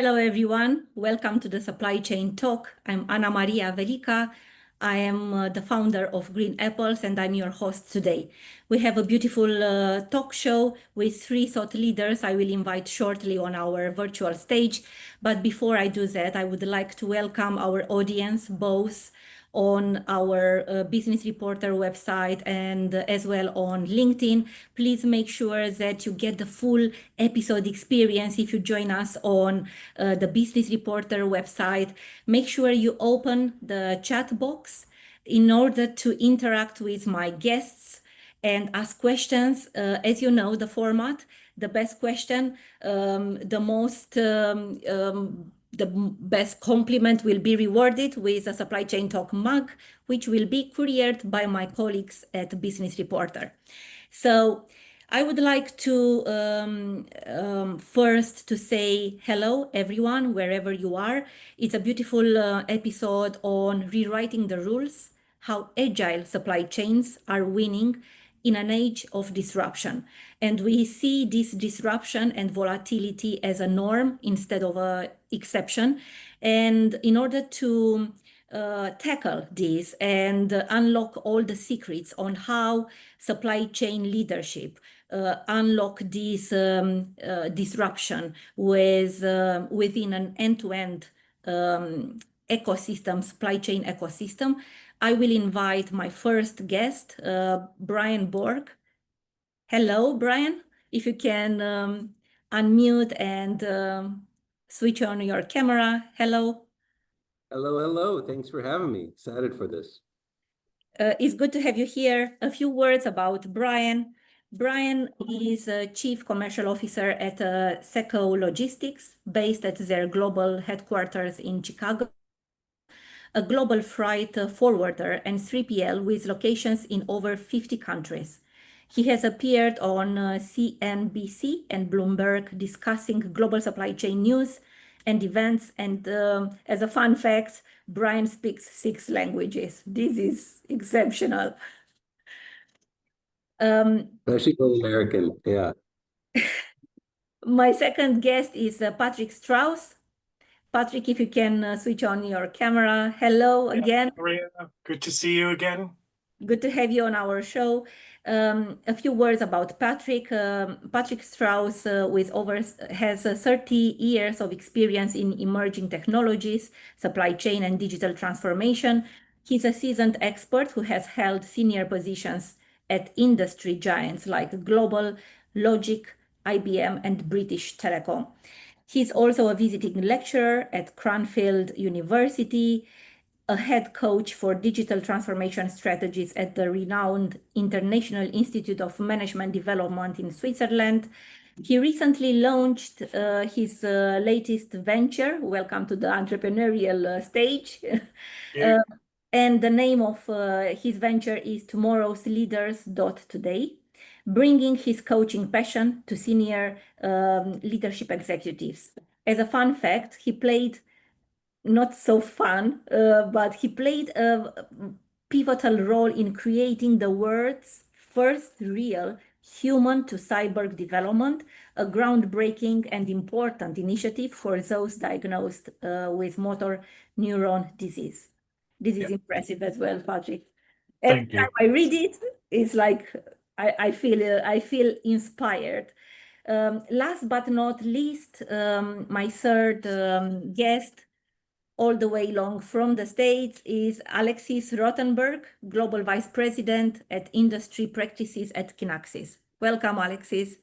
Hello, everyone. Welcome to the Supply Chain Talk. I'm Ana Maria Velica. I am the founder of Green Apples, and I'm your host today. We have a beautiful talk show with three thought leaders I will invite shortly on our virtual stage. But before I do that, I would like to welcome our audience, both on our Business Reporter website and as well on LinkedIn. Please make sure that you get the full episode experience if you join us on the Business Reporter website. Make sure you open the chat box in order to interact with my guests and ask questions. As you know, the format, the best question, the best compliment will be rewarded with a Supply Chain Talk mug, which will be couriered by my colleagues at Business Reporter. So I would like to first to say hello, everyone, wherever you are. It's a beautiful episode on rewriting the rules, how agile supply chains are winning in an age of disruption. And we see this disruption and volatility as a norm instead of an exception. And in order to tackle this and unlock all the secrets on how supply chain leadership unlock this disruption within an end-to-end ecosystem, supply chain ecosystem, I will invite my first guest, Brian Borg. Hello, Brian. If you can unmute and switch on your camera. Hello. Hello, hello. Thanks for having me. Excited for this. It's good to have you here. A few words about Brian. Brian is a Chief Commercial Officer at Seco Logistics, based at their global headquarters in Chicago, a global freight forwarder and 3PL with locations in over 50 countries. He has appeared on CNBC and Bloomberg discussing global supply chain news and events. And as a fun fact, Brian speaks 6 languages. This is exceptional. Especially for American, yeah. My second guest is Patrick Strauss. Patrick, if you can switch on your camera. Hello again. Maria, good to see you again. Good to have you on our show. A few words about Patrick. Patrick Strauss has 30 years of experience in emerging technologies, supply chain, and digital transformation. He's a seasoned expert who has held senior positions at industry giants like Global, Logic, IBM, and British Telecom. He's also a visiting lecturer at Cranfield University, a head coach for digital transformation strategies at the renowned International Institute of Management Development in Switzerland. He recently launched his latest venture. Welcome to the entrepreneurial stage. And the name of his venture is Tomorrow's Leaders Today, bringing his coaching passion to senior leadership executives. As a fun fact, he played not so fun, but he played a pivotal role in creating the world's first real human to cyborg development, a groundbreaking and important initiative for those diagnosed with motor neuron disease. This is impressive as well, Patrick. Every time I read it, it's like I feel inspired. Last but not least, my third guest, all the way long from the States, is Alexis Rothenberg, Global Vice President at Industry Practices at Kinaxis. Welcome, Alexis.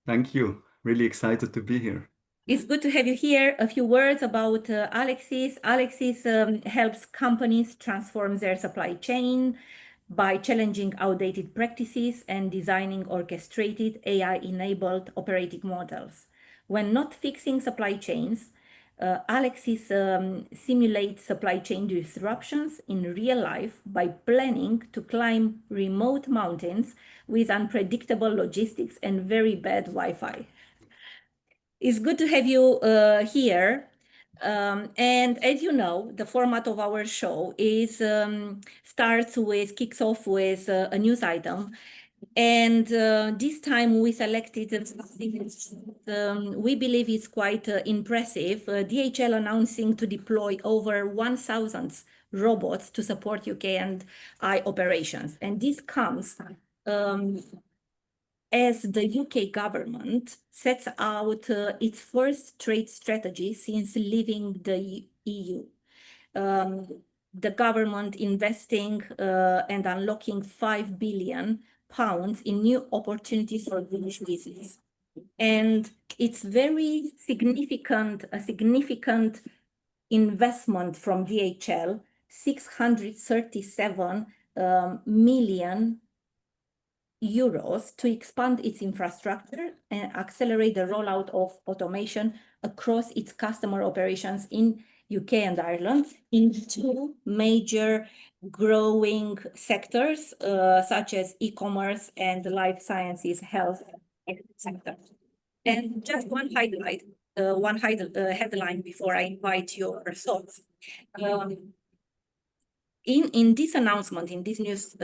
Thank you. Really excited to be here. It's good to have you here. A few words about Alexis. Alexis helps companies transform their supply chain by challenging outdated practices and designing orchestrated AI-enabled operating models. When not fixing supply chains, Alexis simulates supply chain disruptions in real life by planning to climb remote mountains with unpredictable logistics and very bad Wi-Fi. It's good to have you here. And as you know, the format of our show is kicks off with a news item. And this time we selected something we believe is quite impressive. DHL announcing to deploy over 1,000 robots to support UK and I operations. And this comes as the UK government sets out its first trade strategy since leaving the EU. The government investing and unlocking £5 billion in new opportunities for British business. And it's very significant, a significant investment from DHL, 637 million euros to expand its infrastructure and accelerate the rollout of automation across its customer operations in UK and Ireland in two major growing sectors, such as e-commerce and life sciences, health sector. And just one headline before I invite your thoughts. In this announcement, in this news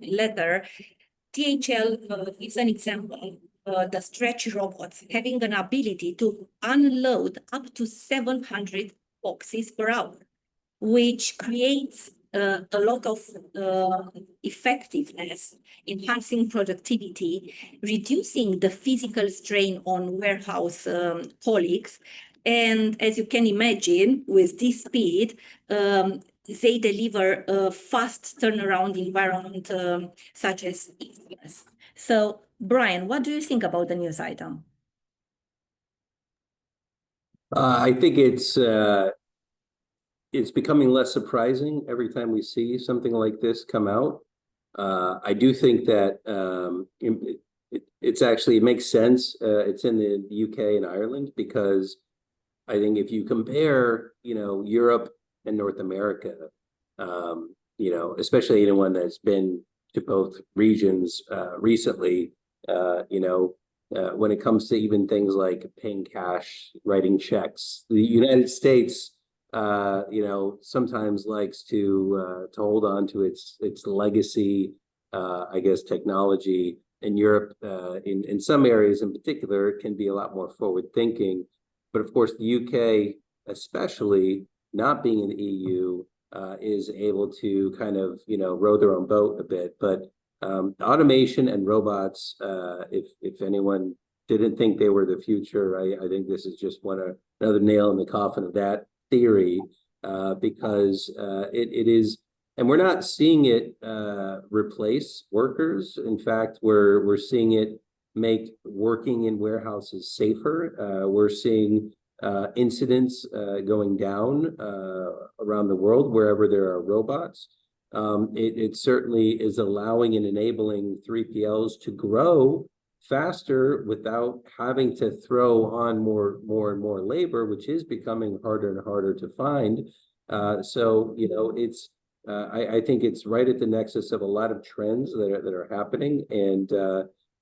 letter, DHL is an example, the stretch robots having an ability to unload up to 700 boxes per hour, which creates a lot of effectiveness, enhancing productivity, reducing the physical strain on warehouse colleagues. And as you can imagine, with this speed, they deliver a fast turnaround environment such as e-commerce. So, Brian, what do you think about the news item? I think it's becoming less surprising every time we see something like this come out. I do think that it makes sense. It's in the UK and Ireland because I think if you compare, Europe and North America, especially anyone that's been to both regions recently, when it comes to even things like paying cash, writing checks, the United States, sometimes likes to hold on to its legacy, I guess, technology. In Europe, in some areas in particular, can be a lot more forward thinking. But of course, the UK, especially not being in the EU, is able to kind of, row their own boat a bit. But automation and robots, if anyone didn't think they were the future, I think this is just another nail in the coffin of that theory, because it is, and we're not seeing it replace workers. In fact, we're seeing it make working in warehouses safer. We're seeing incidents going down around the world wherever there are robots. It certainly is allowing and enabling 3PLs to grow faster without having to throw on more and more labor, which is becoming harder and harder to find. So it's I think it's right at the nexus of a lot of trends that are happening, and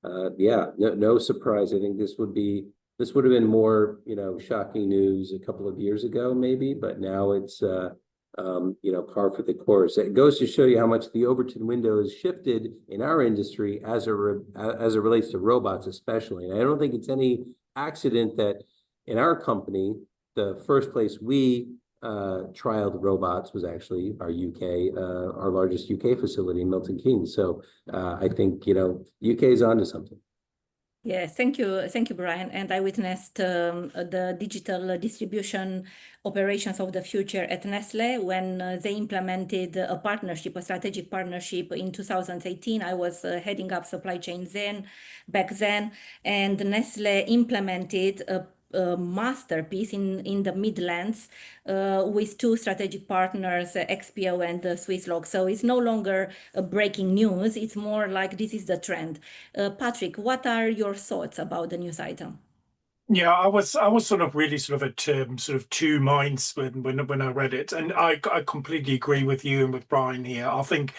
no surprise. I think this would have been more shocking news a couple of years ago, maybe, but now it's par for the course. It goes to show you how much the Overton window has shifted in our industry as it relates to robots, especially. And I don't think it's any accident that in our company, the first place we trialed robots was actually our largest UK facility in Milton Keynes. So I think UK is onto something. Yes, thank you, Brian. And I witnessed the digital distribution operations of the future at Nestle when they implemented a strategic partnership in 2018. I was heading up supply chain back then, and Nestle implemented a masterpiece in the Midlands with two strategic partners, XPO and Swisslog. So it's no longer breaking news. It's more like this is the trend. Patrick, what are your thoughts about the news item? Yeah, I was sort of really sort of at sort of two minds when I read it, and I completely agree with you and with Brian here. I think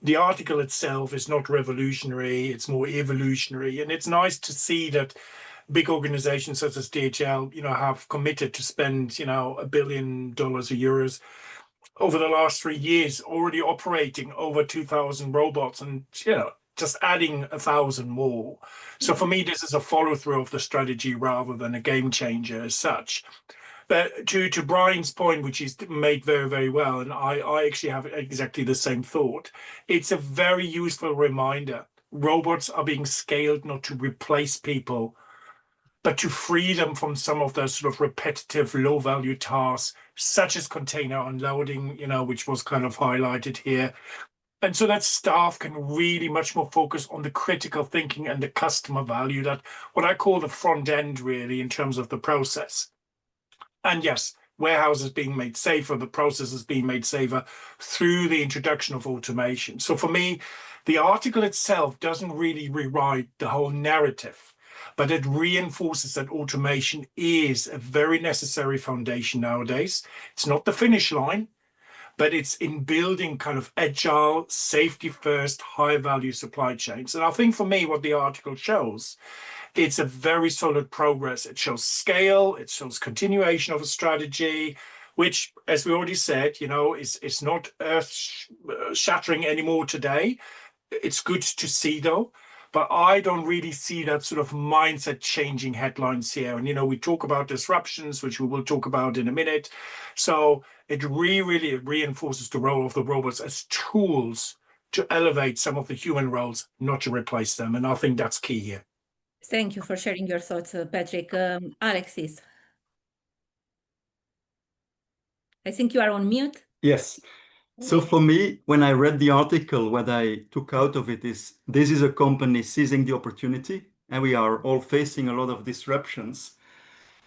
the article itself is not revolutionary; it's more evolutionary, and it's nice to see that big organizations such as DHL, have committed to spend, $1 billion or euros over the last 3 years, already operating over 2,000 robots. And, just adding 1,000 more. So for me, this is a follow through of the strategy rather than a game changer as such. But to Brian's point, which he's made very, very well, and I actually have exactly the same thought, it's a very useful reminder. Robots are being scaled not to replace people, but to free them from some of those sort of repetitive, low-value tasks, such as container unloading, which was kind of highlighted here. And so that staff can really much more focus on the critical thinking and the customer value, that what I call the front end, really, in terms of the process. And yes, warehouses being made safer, the processes being made safer through the introduction of automation. So for me, the article itself doesn't really rewrite the whole narrative, but it reinforces that automation is a very necessary foundation nowadays. It's not the finish line, but it's in building kind of agile, safety first, high value supply chains. And I think for me, what the article shows, it's a very solid progress. It shows scale, it shows continuation of a strategy, which, as we already said, is not earth shattering anymore today. It's good to see though, but I don't really see that sort of mindset changing headlines here. And, we talk about disruptions, which we will talk about in a minute. So it really reinforces the role of the robots as tools to elevate some of the human roles, not to replace them. And I think that's key here. Thank you for sharing your thoughts, Patrick. Alexis, I think you are on mute. Yes. So for me, when I read the article, what I took out of it is this is a company seizing the opportunity, and we are all facing a lot of disruptions.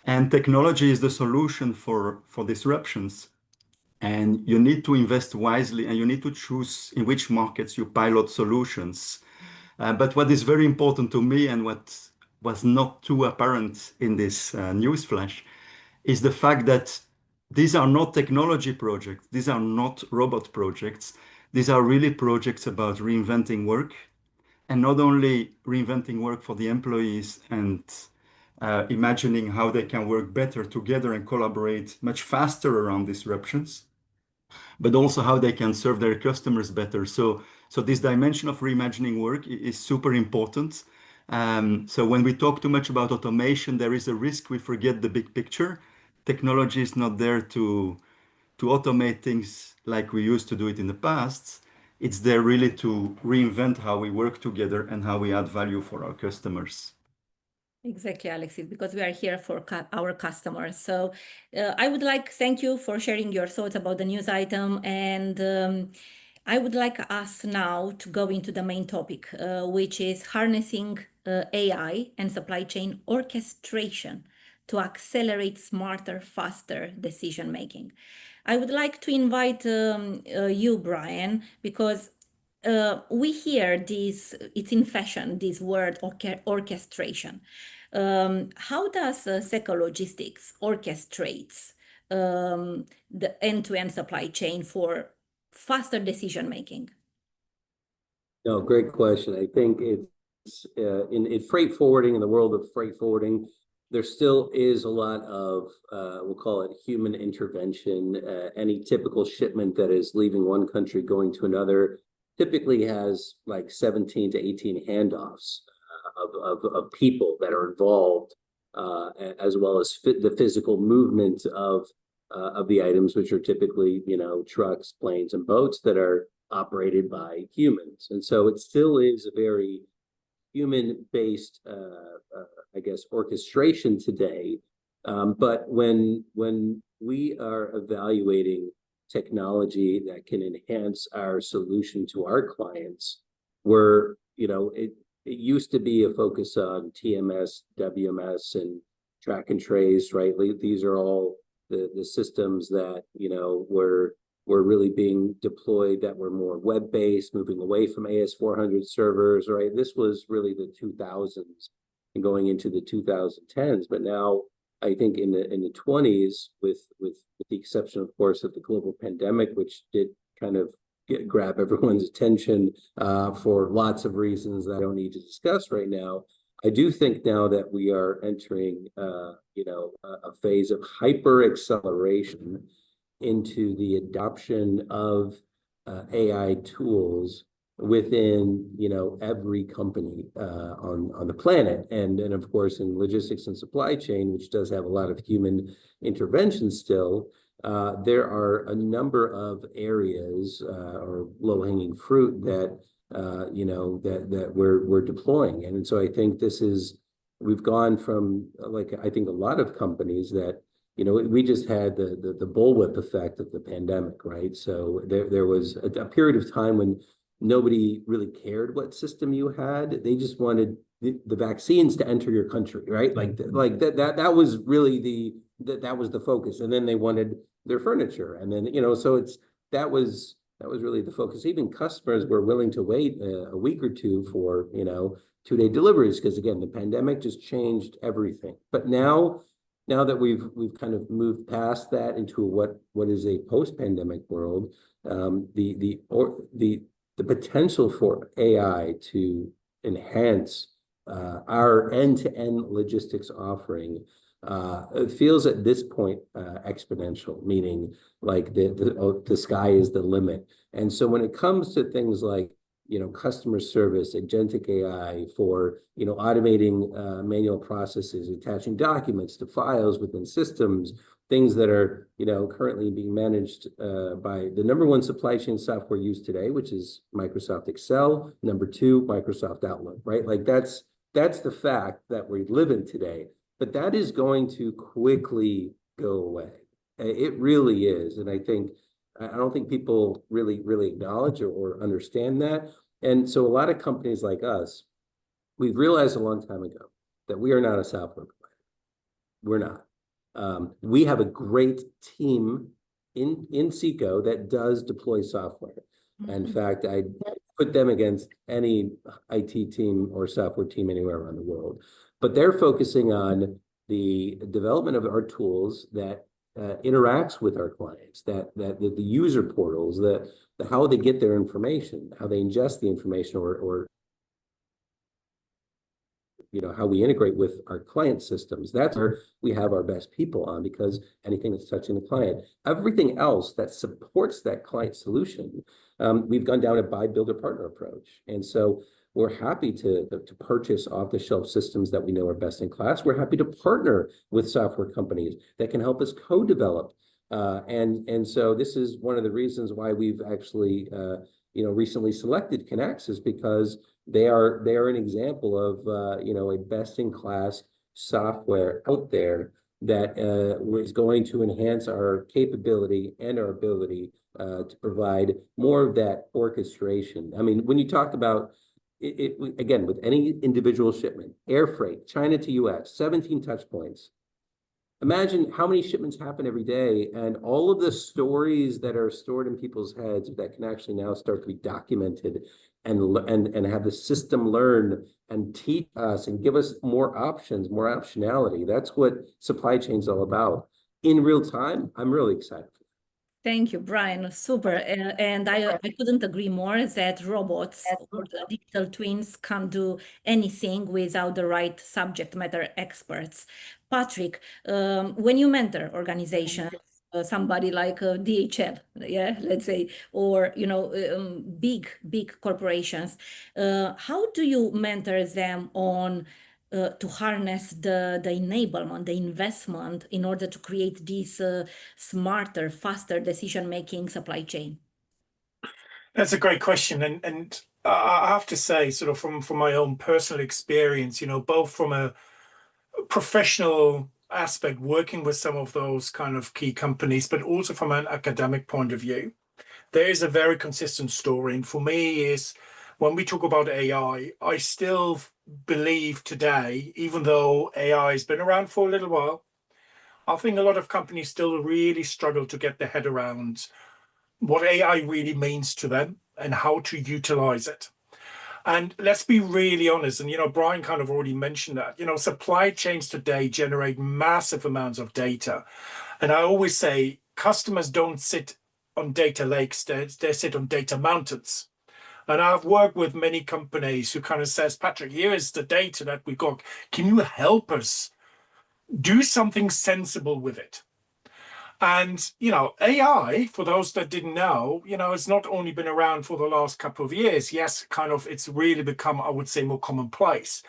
And technology is the solution for disruptions. And you need to invest wisely, and you need to choose in which markets you pilot solutions. But what is very important to me, and what was not too apparent in this news flash, is the fact that these are not technology projects. These are not robot projects. These are really projects about reinventing work, and not only reinventing work for the employees and imagining how they can work better together and collaborate much faster around disruptions, but also how they can serve their customers better. So this dimension of reimagining work is super important. So when we talk too much about automation, there is a risk we forget the big picture. Technology is not there to automate things like we used to do it in the past. It's there really to reinvent how we work together and how we add value for our customers. Exactly, Alexis, because we are here for our customers. So I would like thank you for sharing your thoughts about the news item. And I would like us now to go into the main topic, which is harnessing AI and supply chain orchestration to accelerate smarter, faster decision making. I would like to invite you, Brian, because we hear this, it's in fashion, this word orchestration. How does Seco Logistics orchestrates the end-to-end supply chain for faster decision making? No, great question. I think it's in freight forwarding, in the world of freight forwarding, there still is a lot of, we'll call it human intervention. Any typical shipment that is leaving one country going to another typically has like 17 to 18 handoffs of people that are involved, as well as the physical movement of the items, which are typically, trucks, planes, and boats that are operated by humans. And so it still is a very human-based, I guess, orchestration today. But when we are evaluating technology that can enhance our solution to our clients, it used to be a focus on TMS, WMS, and track and trace, right? These are all the systems that, were really being deployed that were more web-based, moving away from AS400 servers, right? This was really the 2000s and going into the 2010s. But now I think in the 20s, with the exception, of course, of the global pandemic, which did kind of grab everyone's attention for lots of reasons that I don't need to discuss right now, I do think now that we are entering, a phase of hyper acceleration into the adoption of AI tools within, you know, every company on the planet. And of course, in logistics and supply chain, which does have a lot of human intervention still, there are a number of areas or low-hanging fruit that you know, that we're deploying. And so I think we've gone from, like, I think a lot of companies that, you know, we just had the bullwhip effect of the pandemic, right? So there was a period of time when nobody really cared what system you had. They just wanted the vaccines to enter your country, right? Like that was really that was the focus. And then they wanted their furniture, and then, you know, so that was really the focus. Even customers were willing to wait a week or two for, you know, 2-day deliveries, because again, the pandemic just changed everything. But now that we've kind of moved past that into what is a post-pandemic world, the potential for AI to enhance our end-to-end logistics offering it feels at this point exponential, meaning like the sky is the limit. And so when it comes to things like, you know, customer service, agentic AI for, you know, automating manual processes, attaching documents to files within systems, things that are, you know, currently being managed by the #1 supply chain software used today, which is Microsoft Excel, #2, Microsoft Outlook, right? Like that's the fact that we live in today. But that is going to quickly go away. It really is. And I don't think people really acknowledge or understand that. And so a lot of companies like us, we've realized a long time ago that we are not a software provider. We're not. We have a great team in Seco that does deploy software. In fact, I put them against any IT team or software team anywhere around the world. But they're focusing on the development of our tools that interacts with our clients, that the user portals, the how they get their information, how they ingest the information, or you know, how we integrate with our client systems. That's where we have our best people on, because anything that's touching the client, everything else that supports that client solution, we've gone down a buy, build, or partner approach. And so we're happy to purchase off-the-shelf systems that we know are best in class. We're happy to partner with software companies that can help us co-develop. And so this is one of the reasons why we've actually you know, recently selected Kinaxis, is because they are an example of you know, a best-in-class software out there that is going to enhance our capability and our ability to provide more of that orchestration. I mean, when you talk about again, with any individual shipment, air freight, China to US, 17 touch points. Imagine how many shipments happen every day, and all of the stories that are stored in people's heads that can actually now start to be documented and have the system learn and teach us and give us more options, more optionality. That's what supply chain is all about. In real time, I'm really excited. Thank you, Brian. Super. And I couldn't agree more that robots or the digital twins can't do anything without the right subject matter experts. Patrick, when you mentor organizations, somebody like DHL, yeah, let's say, or, you know, big corporations, how do you mentor them on to harness the enablement, the investment in order to create this smarter, faster decision-making supply chain? That's a great question. And I have to say, sort of from my own personal experience, you know, both from a professional aspect, working with some of those kind of key companies, but also from an academic point of view, there is a very consistent story. And for me is, when we talk about AI, I still believe today, even though AI has been around for a little while, I think a lot of companies still really struggle to get their head around what AI really means to them and how to utilize it. And let's be really honest, and, you know, Brian kind of already mentioned that, you know, supply chains today generate massive amounts of data. And I always say customers don't sit on data lakes, they sit on data mountains. And I've worked with many companies who kind of says, Patrick, here is the data that we got. Can you help us do something sensible with it? And, AI, for those that didn't know, it's not only been around for the last couple of years. Yes, kind of, it's really become, I would say, more commonplace.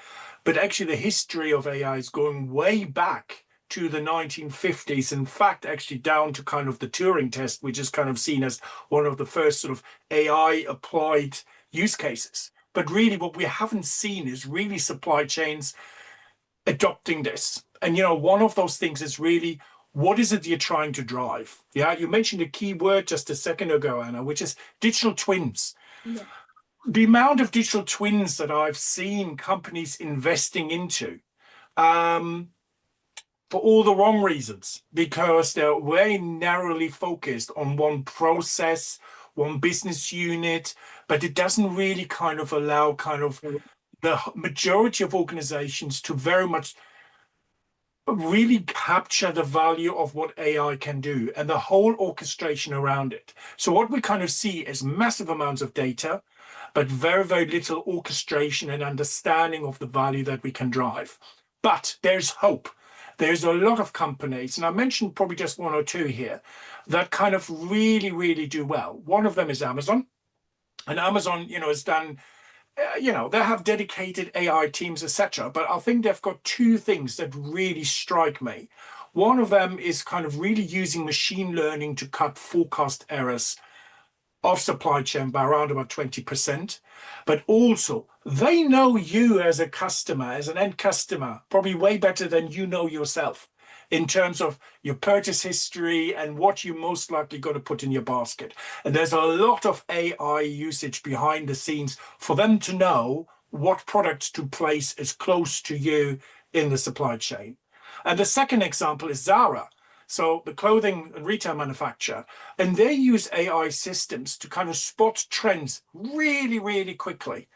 But actually, the history of AI is going way back to the 1950s. In fact, actually down to kind of the Turing test, which is kind of seen as one of the first sort of AI applied use cases. But really, what we haven't seen is really supply chains adopting this. And one of those things is really, what is it you're trying to drive? Yeah, you mentioned a key word just a second ago, Anna, which is digital twins. Yeah. The amount of digital twins that I've seen companies investing into, for all the wrong reasons, because they're very narrowly focused on one process, one business unit, but it doesn't really kind of allow kind of the majority of organizations to very much really capture the value of what AI can do and the whole orchestration around it. So what we kind of see is massive amounts of data, but very, very little orchestration and understanding of the value that we can drive. But there's hope. There's a lot of companies, and I mentioned probably just one or two here, that kind of really, really do well. One of them is Amazon. And Amazon, has done they have dedicated AI teams, etc. But I think they've got two things that really strike me. One of them is kind of really using machine learning to cut forecast errors of supply chain by around about 20%. But also, they know you as a customer, as an end customer, probably way better than you know yourself in terms of your purchase history and what you most likely got to put in your basket. And there's a lot of AI usage behind the scenes for them to know what products to place as close to you in the supply chain. And the second example is Zara. So the clothing and retail manufacturer, and they use AI systems to kind of spot trends really, really quickly.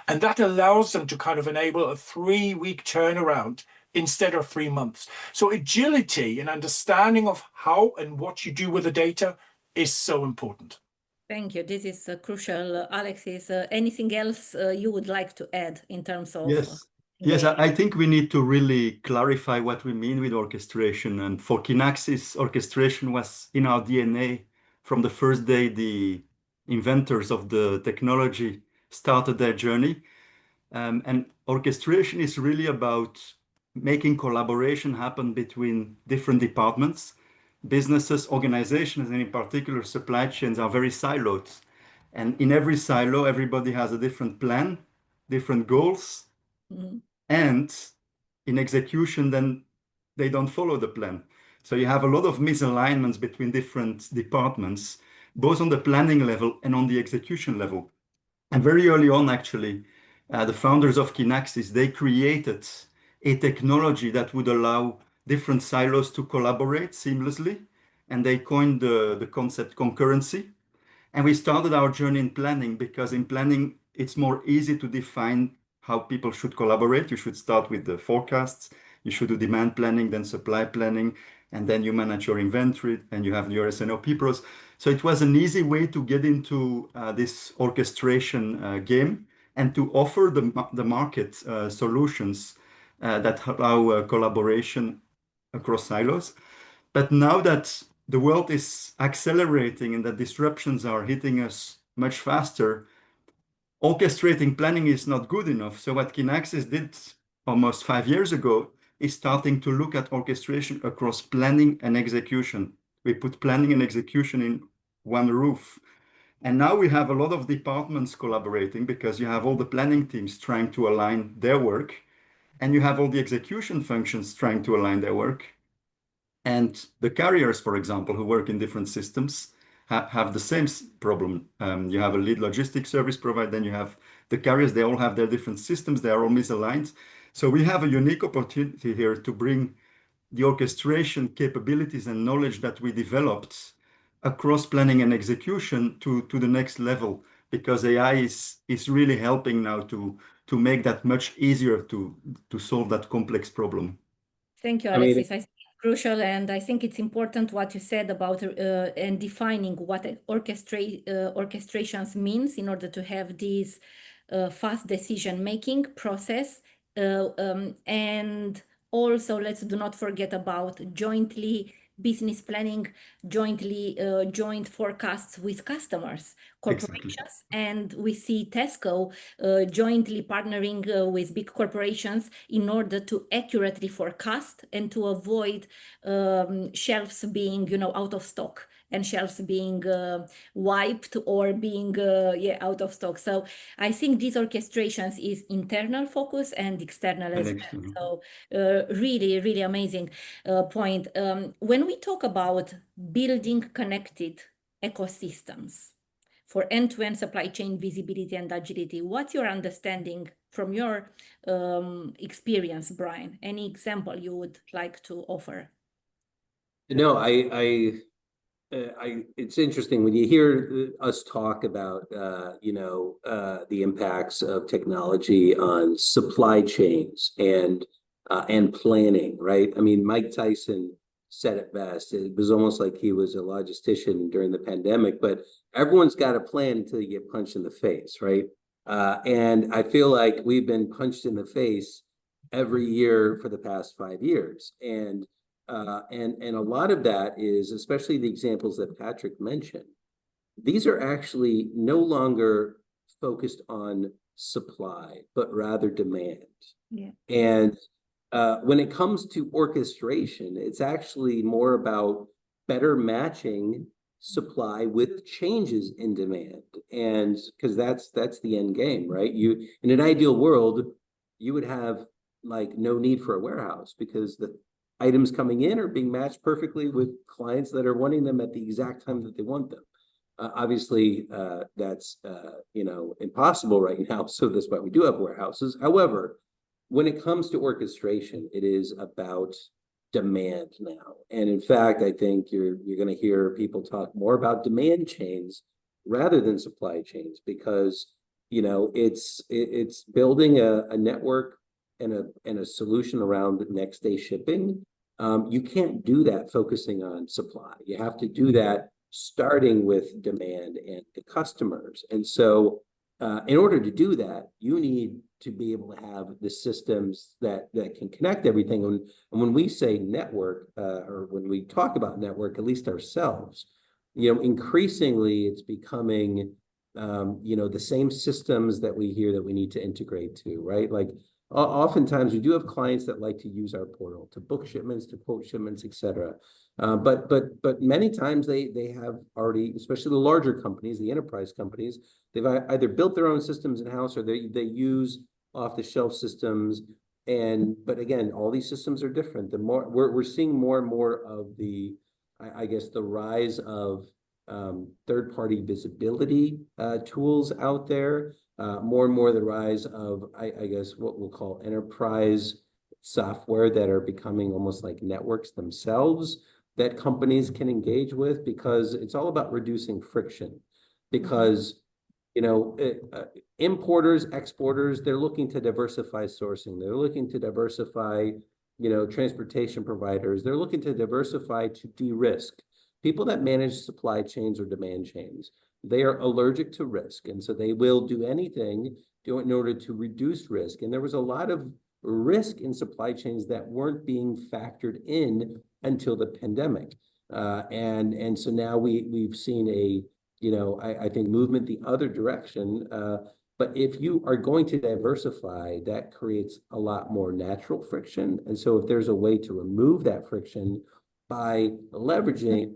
And that allows them to kind of enable a 3-week turnaround instead of 3 months. So agility and understanding of how and what you do with the data is so important. Thank you. This is crucial. Alex, is anything else you would like to add in terms of Yes. Yes, I think we need to really clarify what we mean with orchestration. And for Kinaxis, orchestration was in our DNA from the first day the inventors of the technology started their journey. And orchestration is really about making collaboration happen between different departments. Businesses, organizations, and in particular supply chains are very siloed. And in every silo, everybody has a different plan, different goals, and in execution, then they don't follow the plan. So you have a lot of misalignments between different departments, both on the planning level and on the execution level. And very early on, actually, the founders of Kinaxis, they created a technology that would allow different silos to collaborate seamlessly. And they coined the concept concurrency. And we started our journey in planning because in planning, it's more easy to define how people should collaborate. You should start with the forecasts. You should do demand planning, then supply planning, and then you manage your inventory and you have your S&OP pros. So it was an easy way to get into this orchestration game and to offer the market solutions that allow collaboration across silos. But now that the world is accelerating and that disruptions are hitting us much faster, orchestrating planning is not good enough. So what Kinaxis did almost 5 years ago is starting to look at orchestration across planning and execution. We put planning and execution in one roof. And now we have a lot of departments collaborating because you have all the planning teams trying to align their work, and you have all the execution functions trying to align their work. And the carriers, for example, who work in different systems have the same problem. You have a lead logistics service provider, then you have the carriers, they all have their different systems, they are all misaligned. So we have a unique opportunity here to bring the orchestration capabilities and knowledge that we developed across planning and execution to the next level, because AI is really helping now to make that much easier to solve that complex problem. Thank you, Alexis. I think it's crucial, and I think it's important what you said about and defining what orchestrations means in order to have this fast decision-making process. And also, let's do not forget about jointly business planning jointly, joint forecasts with customers, corporations, Exactly. and we see Tesco jointly partnering with big corporations in order to accurately forecast and to avoid shelves being, out of stock and shelves being wiped or being out of stock. So I think these orchestrations is internal focus and external as And well. external. So really, really amazing point. When we talk about building connected ecosystems for end-to-end supply chain visibility and agility, what's your understanding from your experience, Brian? Any example you would like to offer? No, it's interesting when you hear us talk about, the impacts of technology on supply chains and planning, right? I mean, Mike Tyson said it best. It was almost like he was a logistician during the pandemic, but everyone's got a plan until you get punched in the face, right? And I feel like we've been punched in the face every year for the past 5 years. And a lot of that is, especially the examples that Patrick mentioned, these are actually no longer focused on supply, but rather demand. Yeah. And when it comes to orchestration, it's actually more about better matching supply with changes in demand. And because that's the end game, right? You, in an ideal world, you would have like no need for a warehouse because the items coming in are being matched perfectly with clients that are wanting them at the exact time that they want them. Obviously, that's impossible right now. So that's why we do have warehouses. However, when it comes to orchestration, it is about demand now. And in fact, I think you're going to hear people talk more about demand chains rather than supply chains because it's building a network and a solution around next day shipping. You can't do that focusing on supply. You have to do that starting with demand and the customers. And so in order to do that, you need to be able to have the systems that can connect everything. And when we say network, or when we talk about network, at least ourselves, increasingly it's becoming, the same systems that we hear that we need to integrate to, right? Like oftentimes we do have clients that like to use our portal to book shipments, to quote shipments, et cetera. But many times they have already, especially the larger companies, the enterprise companies, they've either built their own systems in-house or they use off-the-shelf systems. But again, all these systems are different. The more we're seeing more and more of the, I guess, the rise of third-party visibility tools out there. More and more the rise of, I guess, what we'll call enterprise software that are becoming almost like networks themselves that companies can engage with because it's all about reducing friction. Because importers, exporters, they're looking to diversify sourcing. They're looking to diversify, transportation providers. They're looking to diversify to de-risk. People that manage supply chains or demand chains, they are allergic to risk. And so they will do anything in order to reduce risk. And there was a lot of risk in supply chains that weren't being factored in until the pandemic. And so now we've seen I think movement the other direction. But if you are going to diversify, that creates a lot more natural friction. And so if there's a way to remove that friction by leveraging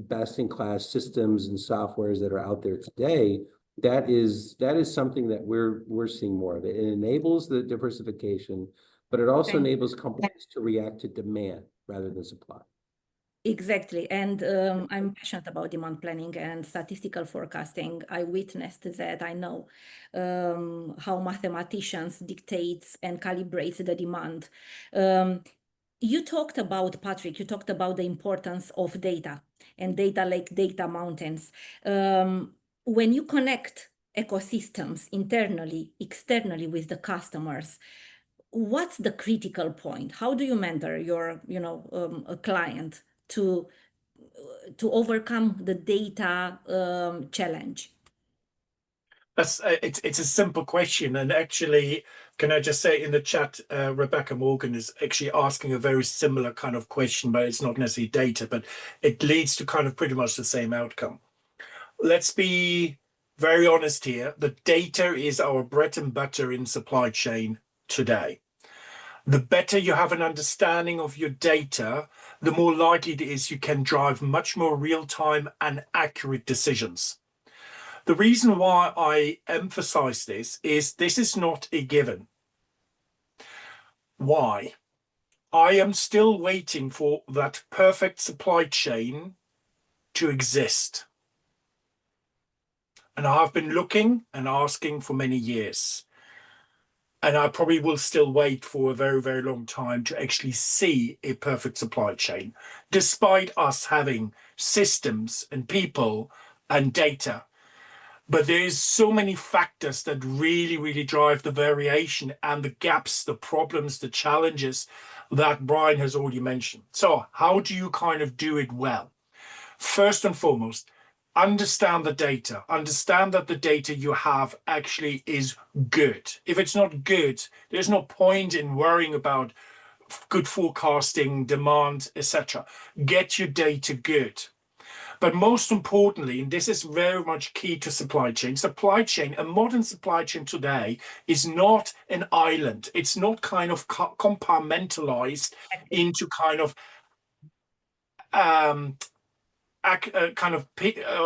best-in-class systems and softwares that are out there today, that is something that we're seeing more of. It enables the diversification, but it also enables companies to react to demand rather than supply. Exactly. And I'm passionate about demand planning and statistical forecasting. I witnessed that. I know how mathematicians dictates and calibrates the demand. You talked about, Patrick, you talked about the importance of data and data like data mountains. When you connect ecosystems internally, externally with the customers, what's the critical point? How do you mentor your, a client to overcome the data challenge? It's a simple question, and actually, can I just say in the chat, Rebecca Morgan is actually asking a very similar kind of question, but it's not necessarily data, but it leads to kind of pretty much the same outcome. Let's be very honest here. The data is our bread and butter in supply chain today. The better you have an understanding of your data, the more likely it is you can drive much more real-time and accurate decisions. The reason why I emphasize this is not a given. Why? I am still waiting for that perfect supply chain to exist. And I've been looking and asking for many years. And I probably will still wait for a very, very long time to actually see a perfect supply chain, despite us having systems and people and data. But there is so many factors that really, really drive the variation and the gaps, the problems, the challenges that Brian has already mentioned. So how do you kind of do it well? First and foremost, understand the data. Understand that the data you have actually is good. If it's not good, there's no point in worrying about good forecasting, demand, etc. Get your data good. But most importantly, and this is very much key to supply chain, a modern supply chain today is not an island. It's not kind of compartmentalized into kind of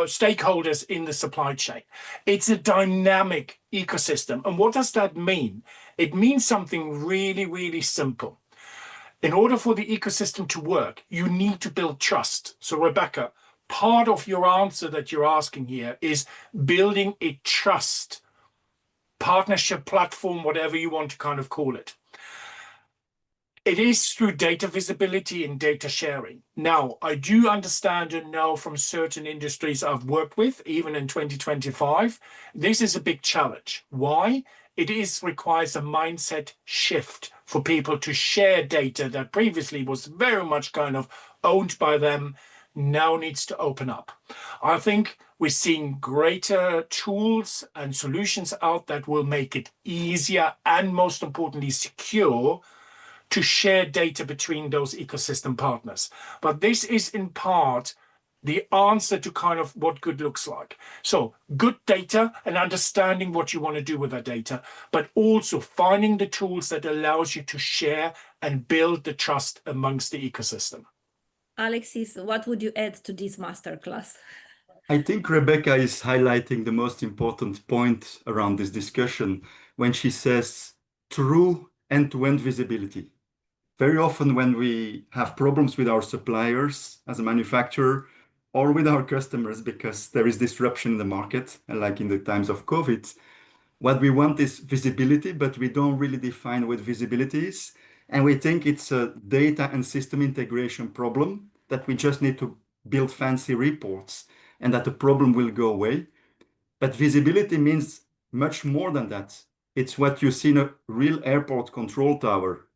stakeholders in the supply chain. It's a dynamic ecosystem. And what does that mean? It means something really, really simple. In order for the ecosystem to work, you need to build trust. So Rebecca, part of your answer that you're asking here is building a trust partnership platform, whatever you want to kind of call it. It is through data visibility and data sharing. Now, I do understand and know from certain industries I've worked with, even in 2025, this is a big challenge. Why? It requires a mindset shift for people to share data that previously was very much kind of owned by them, now needs to open up. I think we're seeing greater tools and solutions out that will make it easier and most importantly secure to share data between those ecosystem partners. But this is in part the answer to kind of what good looks like. So good data and understanding what you want to do with that data, but also finding the tools that allows you to share and build the trust amongst the ecosystem. Alexis, what would you add to this masterclass? I think Rebecca is highlighting the most important point around this discussion when she says true end-to-end visibility. Very often when we have problems with our suppliers as a manufacturer or with our customers because there is disruption in the market, like in the times of COVID, what we want is visibility, but we don't really define what visibility is. And we think it's a data and system integration problem that we just need to build fancy reports and that the problem will go away. But visibility means much more than that. It's what you see in a real airport control tower.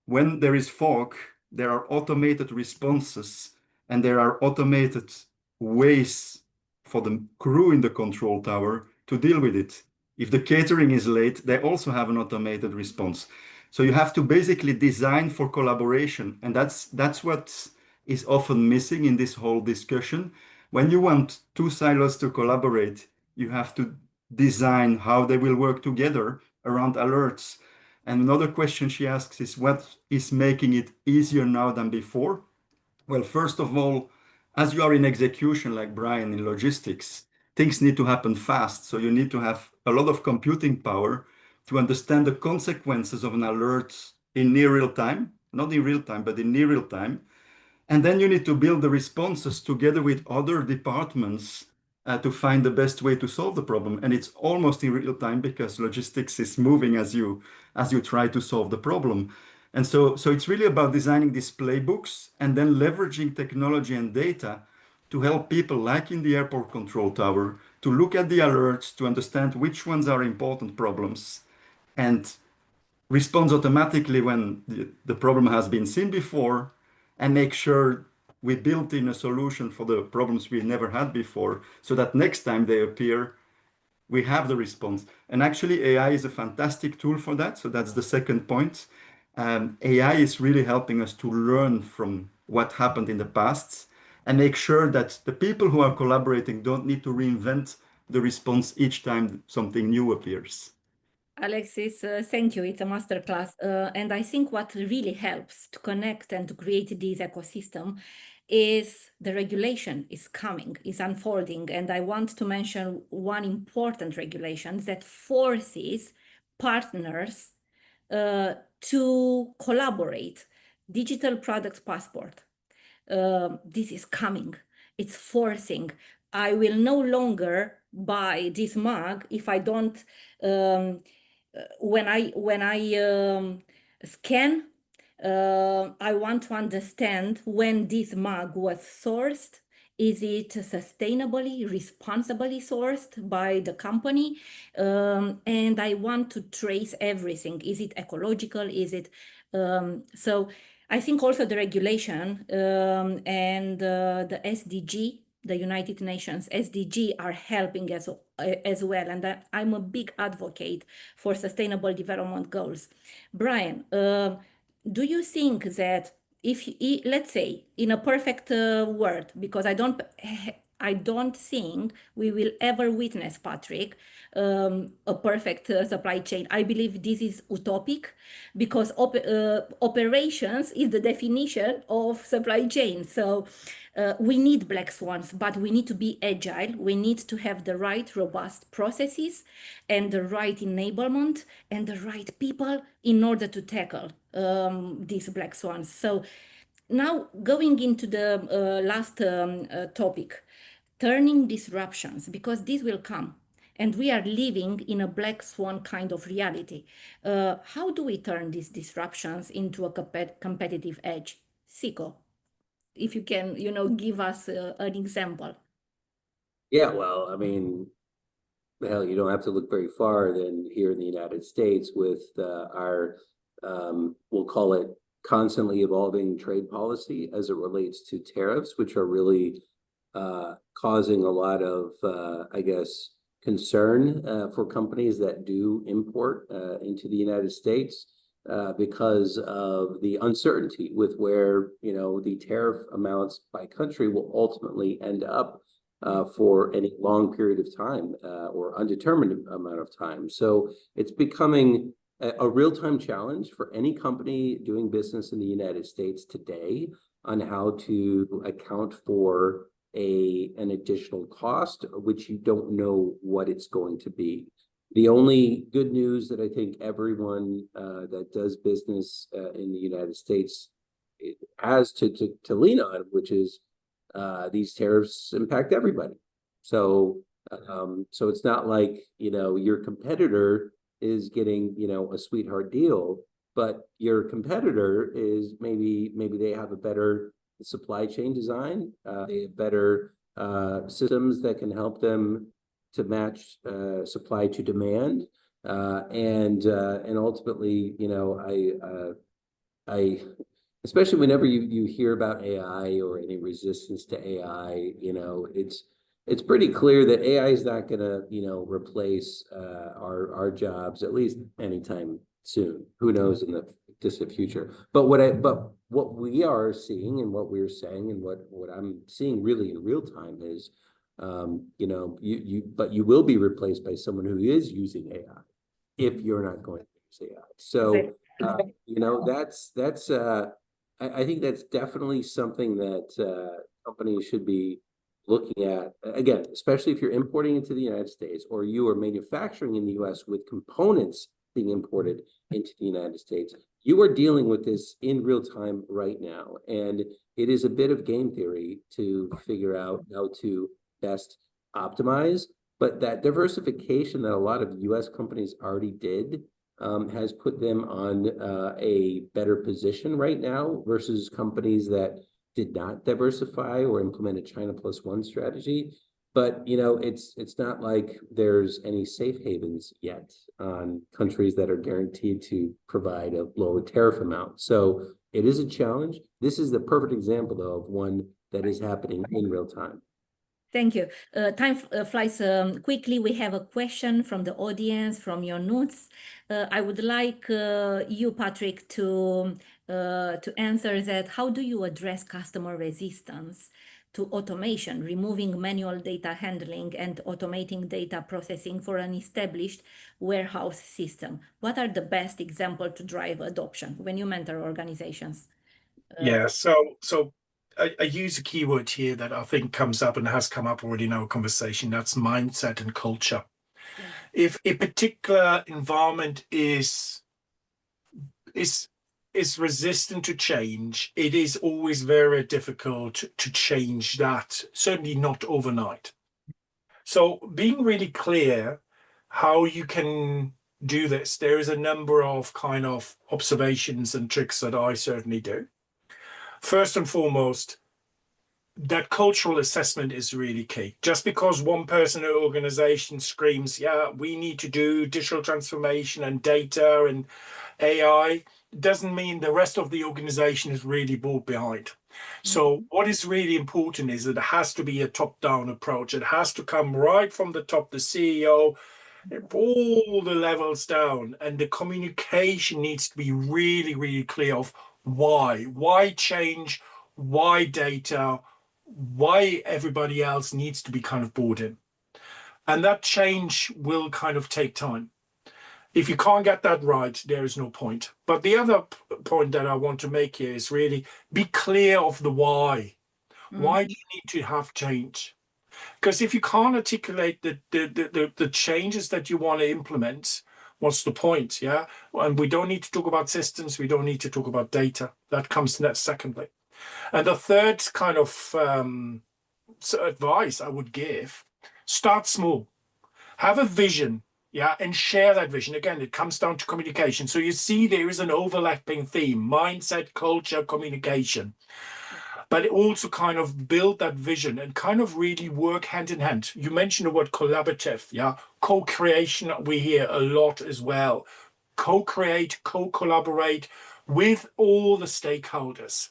When there is fog, there are automated responses and there are automated ways for the crew in the control tower to deal with it. If the catering is late, they also have an automated response. So you have to basically design for collaboration. And that's what is often missing in this whole discussion. When you want two silos to collaborate, you have to design how they will work together around alerts. And another question she asks is what is making it easier now than before? Well, first of all, as you are in execution, like Brian in logistics, things need to happen fast. So you need to have a lot of computing power to understand the consequences of an alert in near real time, not in real time, but in near real time. And then you need to build the responses together with other departments to find the best way to solve the problem. And it's almost in real time because logistics is moving as you try to solve the problem. And so it's really about designing these playbooks and then leveraging technology and data to help people like in the airport control tower to look at the alerts, to understand which ones are important problems and respond automatically when the problem has been seen before and make sure we built in a solution for the problems we never had before so that next time they appear, we have the response. And actually, AI is a fantastic tool for that. So that's the second point. AI is really helping us to learn from what happened in the past and make sure that the people who are collaborating don't need to reinvent the response each time something new appears. Alexis, thank you. It's a masterclass. And I think what really helps to connect and to create this ecosystem is the regulation is coming, is unfolding. And I want to mention one important regulation that forces partners to collaborate. Digital product passport. This is coming. It's forcing. I will no longer buy this mug if I don't. When I scan, I want to understand when this mug was sourced. Is it sustainably, responsibly sourced by the company? And I want to trace everything. Is it ecological? Is it so? I think also the regulation and the SDG, the United Nations SDG, are helping as well. And I'm a big advocate for sustainable development goals. Brian, do you think that if let's say in a perfect world, because I don't think we will ever witness, Patrick, a perfect supply chain. I believe this is utopic because operations is the definition of supply chain. So we need black swans, but we need to be agile. We need to have the right robust processes and the right enablement and the right people in order to tackle these black swans. So now going into the last topic, turning disruptions, because this will come. And we are living in a black swan kind of reality. How do we turn these disruptions into a competitive edge? Siko, if you can, give us an example. Yeah, well, I mean, hell, you don't have to look very far than here in the United States with our, we'll call it constantly evolving trade policy as it relates to tariffs, which are really causing a lot of, I guess, concern for companies that do import into the United States because of the uncertainty with where, the tariff amounts by country will ultimately end up for any long period of time or undetermined amount of time. So it's becoming a real-time challenge for any company doing business in the United States today on how to account for an additional cost, which you don't know what it's going to be. The only good news that I think everyone that does business in the United States has to lean on, which is these tariffs impact everybody. So it's not like, your competitor is getting, a sweetheart deal, but your competitor is maybe they have a better supply chain design. They have better systems that can help them to match supply to demand. And ultimately, I especially whenever you hear about AI or any resistance to AI, it's pretty clear that AI is not going to, replace our jobs, at least anytime soon. Who knows in the distant future? But what we are seeing and what we're saying and what I'm seeing really in real time is, you will be replaced by someone who is using AI if you're not going to use AI. So, that's I think that's definitely something that companies should be looking at, again, especially if you're importing into the United States or you are manufacturing in the US with components being imported into the United States. You are dealing with this in real time right now. And it is a bit of game theory to figure out how to best optimize. But that diversification that a lot of US companies already did has put them on a better position right now versus companies that did not diversify or implement a China plus one strategy. But it's not like there's any safe havens yet on countries that are guaranteed to provide a lower tariff amount. So it is a challenge. This is the perfect example, though, of one that is happening in real time. Thank you. Time flies quickly. We have a question from the audience, from your notes. I would like you, Patrick, to answer that. How do you address customer resistance to automation, removing manual data handling and automating data processing for an established warehouse system? What are the best examples to drive adoption when you mentor organizations? Yeah, so I use a keyword here that I think comes up and has come up already in our conversation. That's mindset and culture. Yeah. If a particular environment is resistant to change, it is always very difficult to change that, certainly not overnight. So being really clear how you can do this, there is a number of kind of observations and tricks that I certainly do. First and foremost, that cultural assessment is really key. Just because one person or organization screams, yeah, we need to do digital transformation and data and AI, doesn't mean the rest of the organization is really bought behind. So what is really important is that it has to be a top-down approach. It has to come right from the top, the CEO, all the levels down, and the communication needs to be really, really clear of why change, why data, why everybody else needs to be kind of bought in. And that change will kind of take time. If you can't get that right, there is no point. But the other point that I want to make here is really be clear of the why. Why do you need to have change? Because if you can't articulate the changes that you want to implement, what's the point? Yeah. And we don't need to talk about systems. We don't need to talk about data. That comes next, secondly. And the third kind of advice I would give, start small. Have a vision, yeah, and share that vision. Again, it comes down to communication. So you see there is an overlapping theme, mindset, culture, communication. But also kind of build that vision and kind of really work hand in hand. You mentioned the word collaborative, yeah, co-creation, we hear a lot as well. Co-create, co-collaborate with all the stakeholders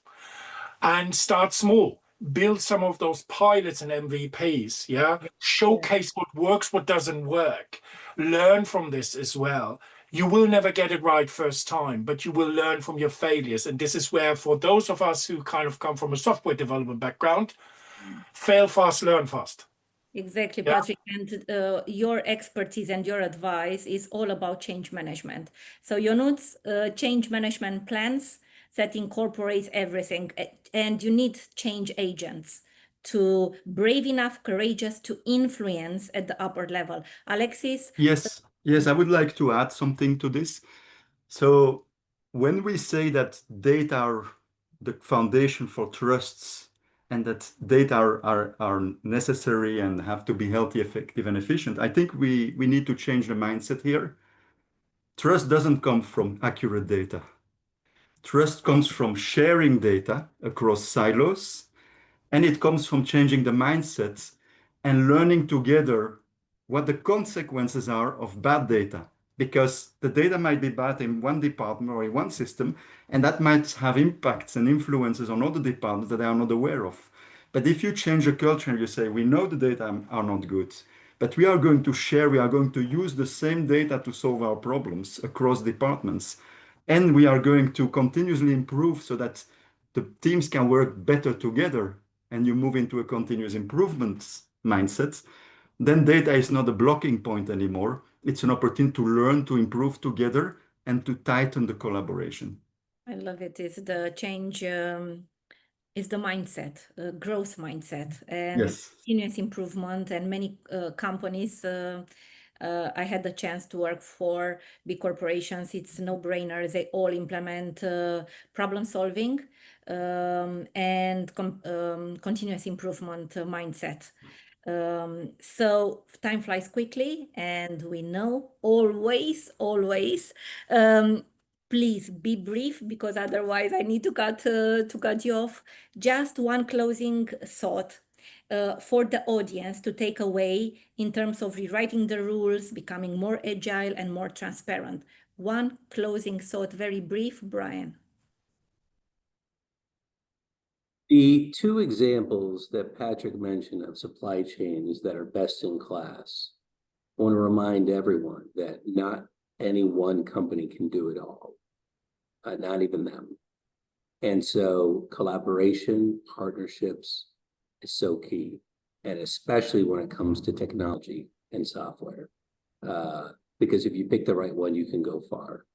and start small. Build some of those pilots and MVPs, yeah? Showcase what works, what doesn't work. Learn from this as well. You will never get it right first time, but you will learn from your failures. And this is where, for those of us who kind of come from a software development background, fail fast, learn fast. Exactly, Yeah. Patrick. And your expertise and your advice is all about change management. So your notes, change management plans that incorporates everything, and you need change agents to brave enough, courageous to influence at the upper level. Alexis? Yes, yes, I would like to add something to this. So when we say that data are the foundation for trusts and that data are necessary and have to be healthy, effective, and efficient, I think we need to change the mindset here. Trust doesn't come from accurate data. Trust comes from sharing data across silos, and it comes from changing the mindset and learning together what the consequences are of bad data. Because the data might be bad in one department or in one system, and that might have impacts and influences on other departments that they are not aware of. But if you change the culture and you say, we know the data are not good, but we are going to share, we are going to use the same data to solve our problems across departments, and we are going to continuously improve so that the teams can work better together, and you move into a continuous improvement mindset, then data is not a blocking point anymore. It's an opportunity to learn, to improve together, and to tighten the collaboration. I love it. It's the change, is the mindset, growth mindset, and Yes. continuous improvement. And many companies, I had the chance to work for big corporations. It's no-brainer. They all implement problem solving and continuous improvement mindset. So time flies quickly, and we know always, please be brief, because otherwise I need to cut you off. Just one closing thought for the audience to take away in terms of rewriting the rules, becoming more agile and more transparent. One closing thought, very brief, Brian. The two examples that Patrick mentioned of supply chains that are best in class, I want to remind everyone that not any one company can do it all, not even them. And so collaboration, partnerships is so key, and especially when it comes to technology and software, because if you pick the right one, you can go far.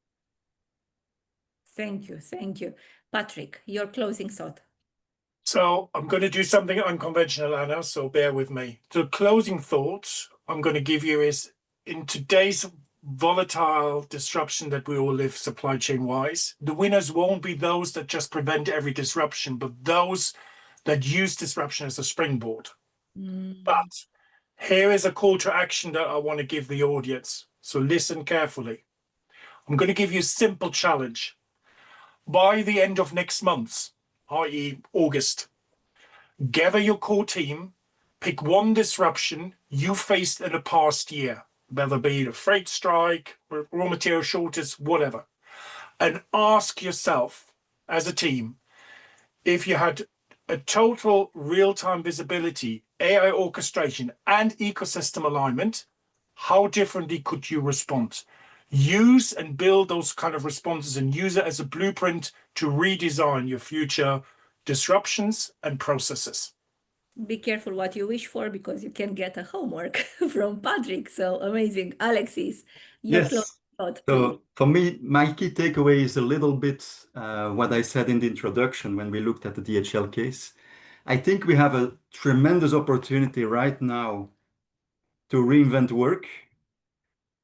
Thank you. Thank you. Patrick, your closing thought. So I'm going to do something unconventional, Anna, so bear with me. The closing thoughts I'm going to give you is, in today's volatile disruption that we all live supply chain wise, the winners won't be those that just prevent every disruption, but those that use disruption as a springboard. But here is a call to action that I want to give the audience. So listen carefully. I'm going to give you a simple challenge. By the end of next month, i.e. August, gather your core team, pick one disruption you faced in the past year, whether it be a freight strike, raw material shortage, whatever, and ask yourself as a team, if you had a total real-time visibility, AI orchestration, and ecosystem alignment, how differently could you respond? Use and build those kind of responses and use it as a blueprint to redesign your future disruptions and processes. Be careful what you wish for, because you can get a homework from Patrick. So amazing. Alexis, your closing Yes. thought, please. So for me, my key takeaway is a little bit what I said in the introduction when we looked at the DHL case. I think we have a tremendous opportunity right now to reinvent work.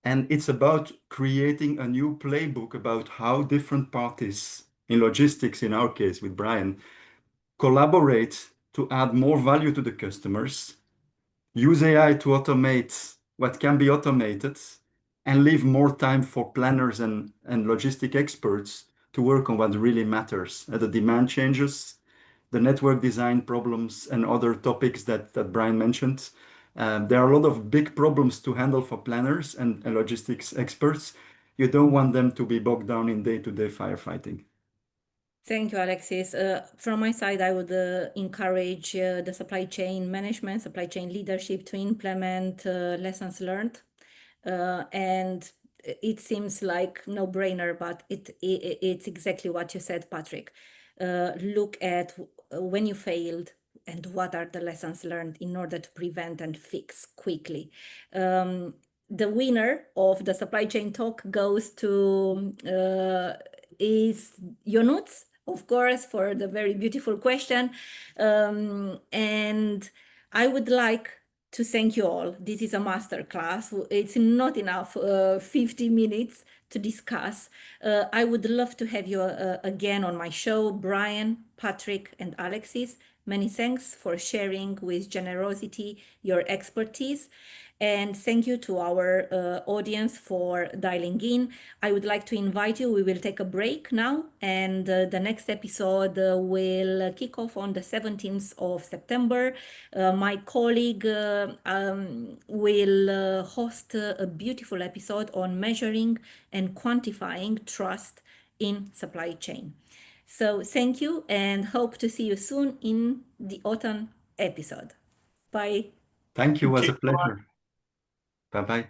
And it's about creating a new playbook about how different parties in logistics, in our case with Brian, collaborate to add more value to the customers, use AI to automate what can be automated, and leave more time for planners and logistic experts to work on what really matters. The demand changes, the network design problems, and other topics that Brian mentioned. There are a lot of big problems to handle for planners and logistics experts. You don't want them to be bogged down in day-to-day firefighting. Thank you, Alexis. From my side, I would encourage the supply chain management, supply chain leadership to implement lessons learned. And it seems like no-brainer, but it's exactly what you said, Patrick. Look at when you failed and what are the lessons learned in order to prevent and fix quickly. The winner of the supply chain talk goes to is Yonuts, of course, for the very beautiful question. And I would like to thank you all. This is a master class. It's not enough 50 minutes to discuss. I would love to have you again on my show, Brian, Patrick, and Alexis. Many thanks for sharing with generosity your expertise. And thank you to our audience for dialing in. I would like to invite you. We will take a break now, and the next episode will kick off on the 17th of September. My colleague will host a beautiful episode on measuring and quantifying trust in supply chain. So thank you, and hope to see you soon in the autumn episode. Bye. Thank you. It was a Thank you. pleasure. Bye-bye.